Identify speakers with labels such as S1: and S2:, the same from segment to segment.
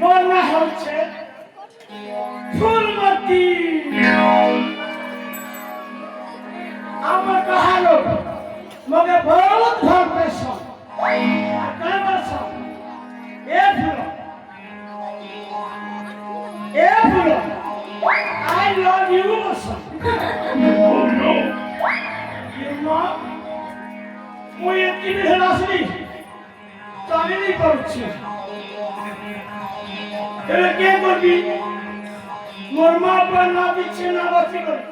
S1: বন্যা হচ্ছে ফুলমতি আমার কাহালো মগে বহুত ভাবে সব কাবার সব এ ফুল I love you সব oh no you know মুই এতি হেলাসনি তামিলি করছি এলে কে করবি মোর মা বাবা না দিচ্ছে না বাঁচি করে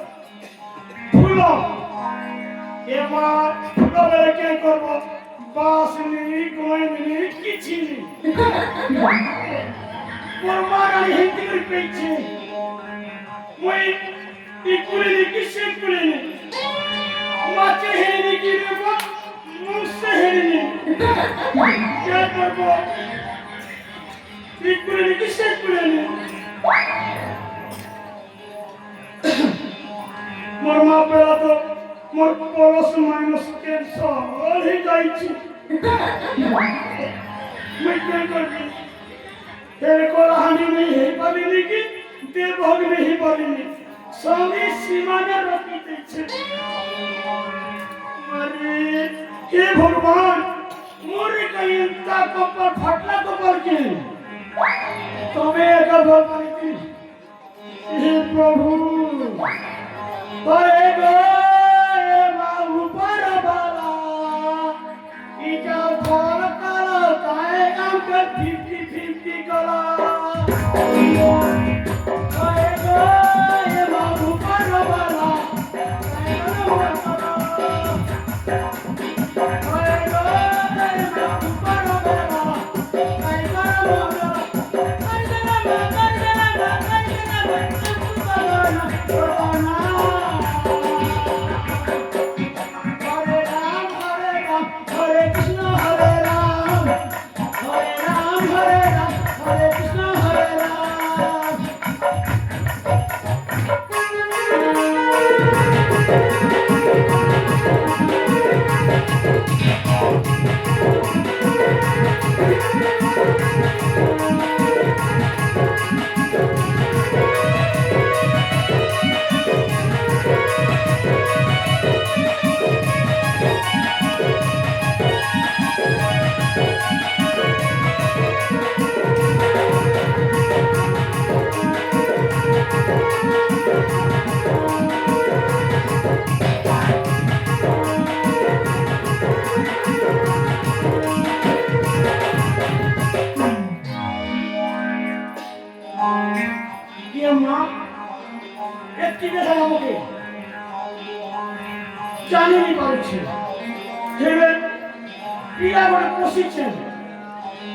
S1: ফুল এবার ফুল বেলে কে করবো বাস নি গোয় নি কিছু নি মোর মা গাড়ি হিন্দি করে পেয়েছে মই ইকুলি নি কিসে কুলি নি মাছে হেরি নি কি রেবো মুসে হেরি নি কে করবো ইকুলি কিসে কুলি নি মোর মা পেলা তো মোর পরশ মাইনস কে সল হি যাইছি মই কে করবি तेरे को हानि नहीं है पालिनी की देव भोग नहीं पालिनी स्वामी सीमा में रोकी दीछे अरे हे भगवान मोरे कहीं इंता को पर फटला को पर के तुम्हें अगर भोग पाली थी हे प्रभु परे गए बाबू पर बाला इजा फल करो ताए काम कर 50-50 करो परे गए बाबू पर बाला ताए काम परे गए बाबू पर बाला ताए ये माँ एक किधर है हमके जाने नहीं पारुछे जेबे पीड़ा बड़े पोषिछे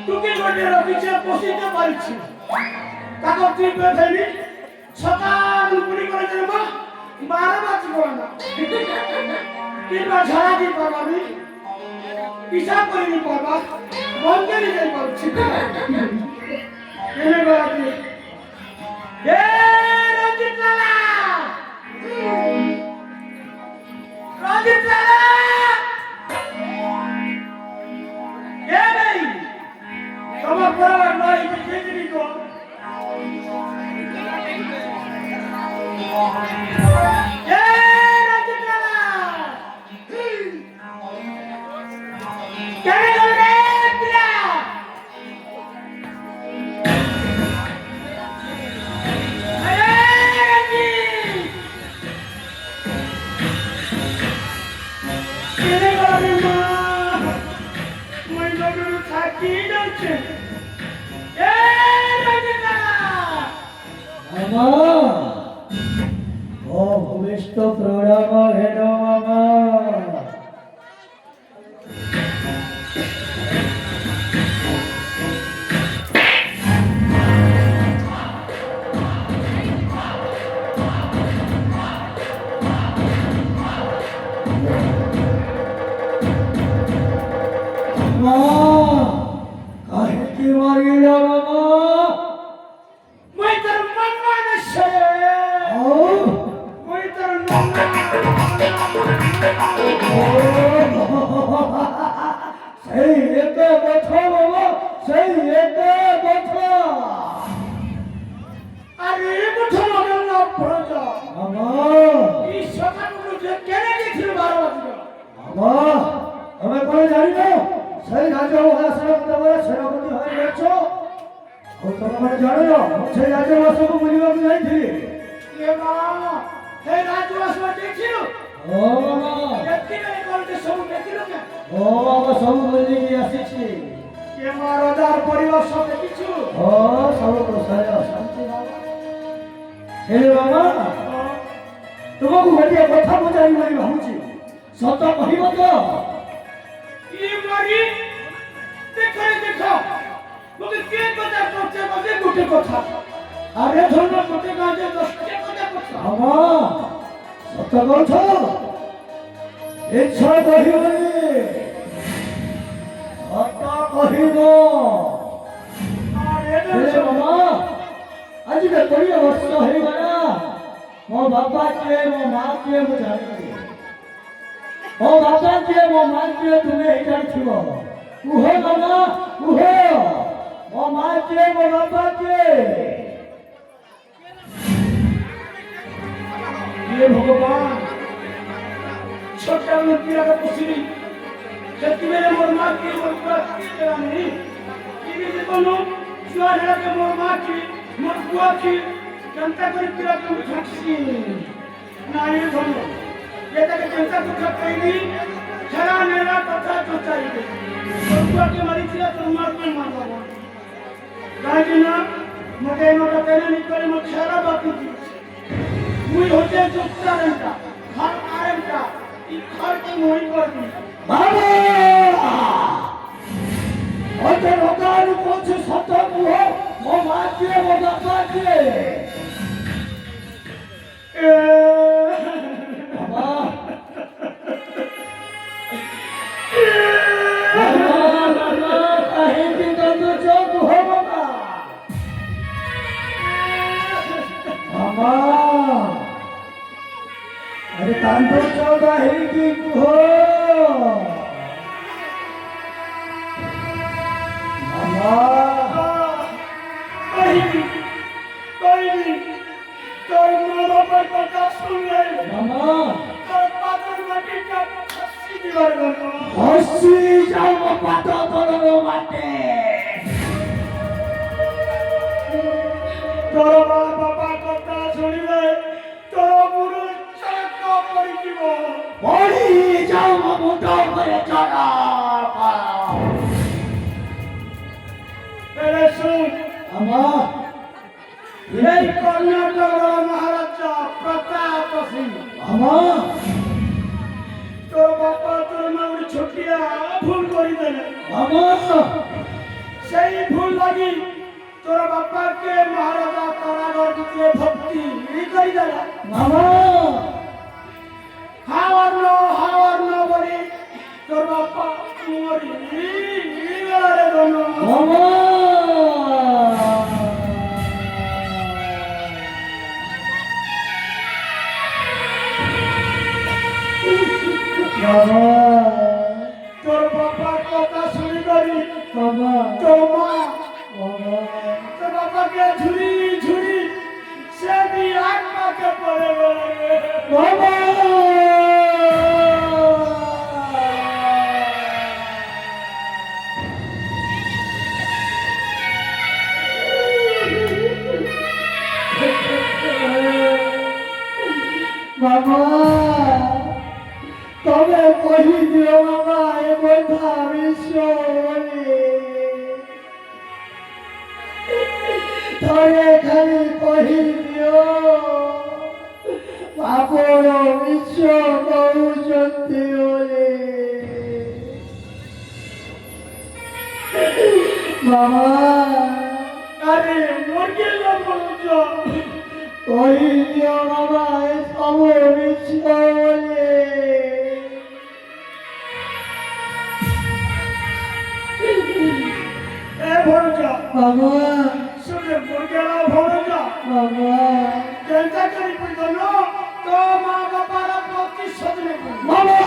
S1: टुके गोटे रखिछे पोषिते पारिछे ताको ठीक पे फेली सकाल पुरी करे जे माँ 12 बाजी করে না কিবা ঝাড়া দি পারবানি পিসাব করে নি পারবা বন্ধে নি যাই পারছি এনে গড়াতি এ রঞ্জিত লালা রঞ্জিত লালা এ ভাই তোমার বরাবর নয় যেদিনই তো এ রঞ্জিত লালা কেন রে পিলা
S2: Om Vishnu Pranama Hedama এতে কথা
S1: আর এই মুঠো মগের না ভরজ
S2: আমার
S1: এই সকালগুলো যে কেনে গেছিল 12 বাজে
S2: আমার আমি কোনো জানি না সেই রাজা মহাশয় তোমার সেনাপতি হয়ে গেছ তোমরা জানো না সেই রাজা মহাশয়কে বুঝিବାକୁ ଯାଇଥିଲି
S1: এ বাবা হে রাজবাসী দেখছিল
S2: ও বাবা
S1: দেখছিলে কোনতে সব দেখছিল কে
S2: ও বাবা সব বুঝিକି ଆସିଛି
S1: কে মহারাজার পরিবার সব দেখিছো
S2: ও সব প্রসাদ শান্তি বাবা হে বাবা তোমাକୁ ଗୋଟିଏ କଥା ପଚାରିବି ବୋଲି ଭାବୁଛି ସତ କହିବ ତ
S1: ই মারি দেখো তোকে কে কথা করছে বলে গোটে কথা আরে ধর্ম গোটে কাজে 10টা কথা করছে
S2: বাবা সত কହୁଛ ইচ্ছা କହିବନି ସତ କହିବ
S1: আরে
S2: হে বাবা ଆଜି 20 ବର୍ଷ ହେଇଗଲା ମୋ ବାପା କିଏ ମୋ ମା କିଏ ମୁଁ ଜାଣିନି ମୋ ବାପା କିଏ ମୋ ମା କିଏ ତୁମେ ହିଁ ଜାଣିଥିବ କୁହ ବାବା କୁହ ମୋ ମା କିଏ ମୋ ବାପା କିଏ
S1: ये भगवान छोटा मुखिया का पुछली जति मेरे मोर मां की मोर पूरा की तेरा नहीं ये भी कोनो सुआरा के मोर मां की मोर बुआ की जनता कर पूरा के छटसी ना ये धनो ये तक जनता को खतैली छरा मेरा कथा तो चाहिए मोर बुआ के मारी थिया तो मार पे मार बाबा काहे ना मगे नोटा पहले निकले मो छरा बाकी थी मुई होते चुपचारंटा घर आरंटा ई घर के मोई कर दी
S2: বাবা ওতে রোগানু কোছে সত কুহ ମୋ ମା କିଏ ମୋ ବାପା କିଏ
S1: ए
S2: ବାବା ବାବା କାହିଁକି କାନ୍ଦୁଛ କୁହ ବାବା ବାବା अरे कांदुଛ କାହିଁକି କୁହ ବାବା
S1: कोई माँ बाप का सुन ले
S2: ମାମା
S1: और पागल माटी का फंसी दीवार बनो
S2: ହସି ଯାଉ ମୋ ପାଦ ତଳର ମାଟେ
S1: तोर माँ बापा कथा सुनिले तोर मुरु चक पड़ी जीव
S2: ପଡ଼ି ଯାଉ ମୋ ମୁଣ୍ଡ ଉପରେ ଚଢ଼
S1: तेरे सुन
S2: ମାମା
S1: এই কর্ণাটক মহারাজা প্রতাপ সিং
S2: মামা
S1: তোর বাপা তোর মা উড়ি ছোটিয়া ভুল করি দেলে
S2: মামা
S1: সেই ভুল লাগি তোর বাপাকে মহারাজা কারাগার দিতে ভর্তি করি দেলা
S2: মামা
S1: হাওয়ার ন বলি তোর বাপা মরি গেলারে দন
S2: মামা মামা
S1: তোর বাপার কথা শুনি করি
S2: মামা
S1: তোর মা
S2: মামা
S1: তোর বাপাকে ঝুড়ি ঝুড়ি সে দি আত্মাকে পড়ে গেলে
S2: মামা মামা তবে কহি দিও মামা এ কথা আমি শোনি থরে খালি কহি দিও ଆପଣ ମିଛ କହୁଛନ୍ତି ବୋଲି ମାମା
S1: আরে মুরগি বলছ
S2: କହିଦିଅ ମାମା ଏ ସବୁ ମିଛ ବୋଲି
S1: এ ভরজ
S2: মামা
S1: শুনে মুরগিলা ভরজ
S2: মামা
S1: চিন্তা করি পড়ল তো মা বাবার প্রতিশোধ নেব
S2: মামা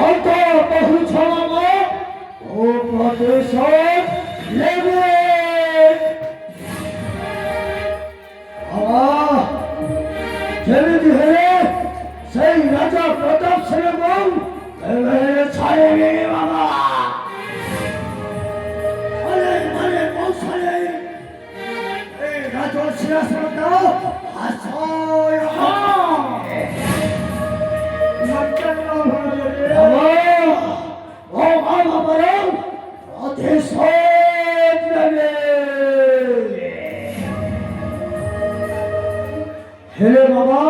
S2: অল্প পহুছ মামা ও প্রদেশ লেগে যেমনি হলে সেই রাজা প্রতাপ সেনের বউ ছাড়ে গিয়ে বাবা কৌশলে এই রাজা সিংহাসনটা আশ্রয় ও বাবা বরং অধেশ হেলে বাবা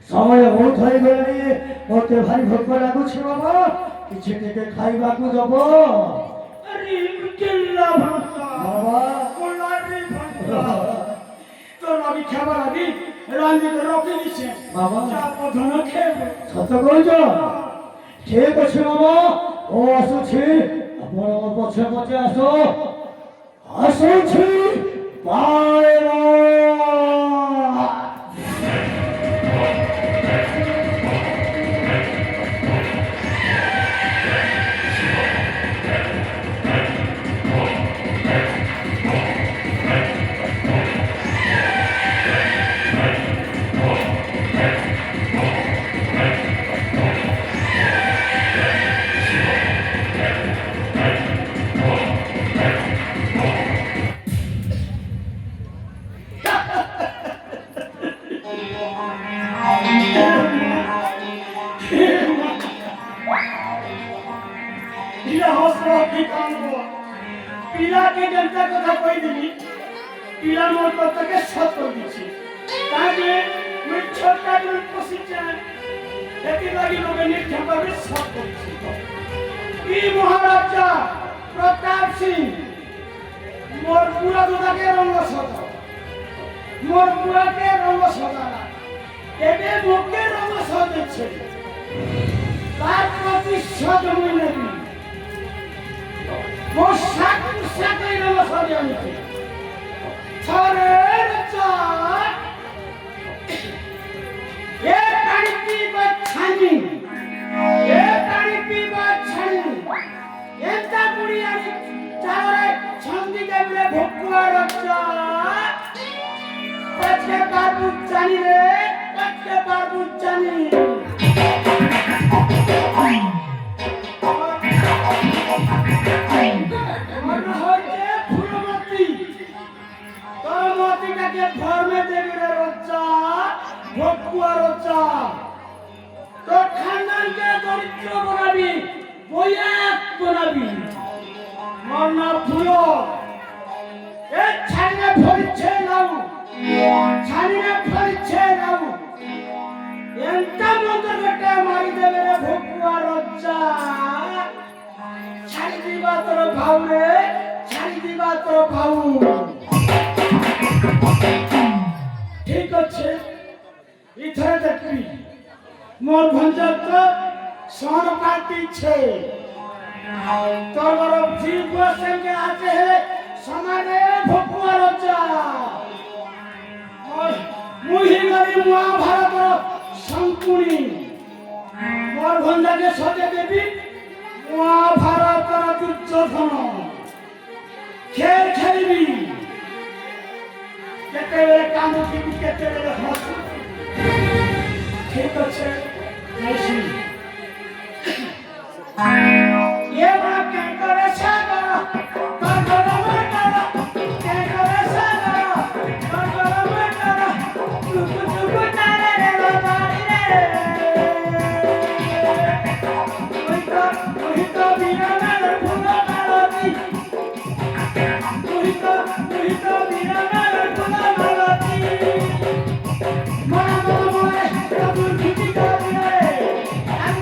S2: সময় ବହୁତ ହେଇଗଲାଣି ମତେ ଭାରି ଭୋକ ଲାଗୁଛି ବାବା କିଛି ଟିକେ ଖାଇବାକୁ ଦବ
S1: আরে কেল্লা ভাষা
S2: বাবা
S1: কোলারে ভাষা তো নবী খাবার আগে রান্না করে রখে দিছে
S2: বাবা
S1: চা প্রথম খেয়ে
S2: ସତ କହୁଛ ଠିକ ଅଛି ବାବା ଓ ଆସୁଛି ଆପଣ ମୋ ପଛେ ପଛେ ଆସ ଆସୁଛି ବାଏ
S1: পিলা হসল কি কামব পিলাকে जनता কথা কই দিলি পিলা মোর কথাকে সত করে দিছি তাকে মই ছোটটা করে পছিছে এটি লাগি লোকে নির্যাতনে সত করেছি কি মহারাজা প্রতাপ সিং মোর পুরা দুটাকে রঙ সদা মোর পুরাকে রঙ সদা এবে মুখে রঙ সদেছে তার প্রতিশোধ মই নেবি পোশাক পোশাকে রঙ সদে আনছি থরে চাট এ পানি পিবা ছানি এ পানি পিবা ছানি এন্তা পুরি আমি চারে ছন্দি দেবলে ভকুয়া রচা পাঁচকে বাবু জানি রে পাঁচকে বাবু জানি মনে হচ্ছে ফুলমতি তরমতিটাকে ধর্মে দেবী রে রচা ভকুয়া রচা তোর খানদানকে দরিদ্র বানাবি বইয়াত বানাবি মরনা ফুল এ ছাড়িয়ে ফরিচ্ছে নাও ছাড়িয়ে ফরিচ্ছে নাও এন্তা মন্দির বেটা মারি দেবে রে ভকুয়া রচা ছাড়ি দিবা তোর ভাউ রে ছাড়ি দিবা তোর ভাউ ঠিক আছে ইথরে দেখবি মোর ভঞ্জত সন পাল্টিছে তোর বড় জীব সঙ্গে আছে হেলে সমানে ভকুয়া রচা মুহি গরি মহাভারতর শঙ্কুনি মোর ভঞ্জাকে সজে দেবি মহাভারতর দুর্যোধন খেল খেলবি কেতেবেলে কামুকিবি কেতেবেলে হসু ঠিক আছে যাইছি ये बड़ा कैंकर सागा कैंकर मटारा कैंकर सागा कैंकर मटारा चुप चुप तारे रे बाबारी रे कोई तो बिना नर फुला मालती कोई तो बिना नर फुला मालती मना मना मोरे तब खिची का रे I'm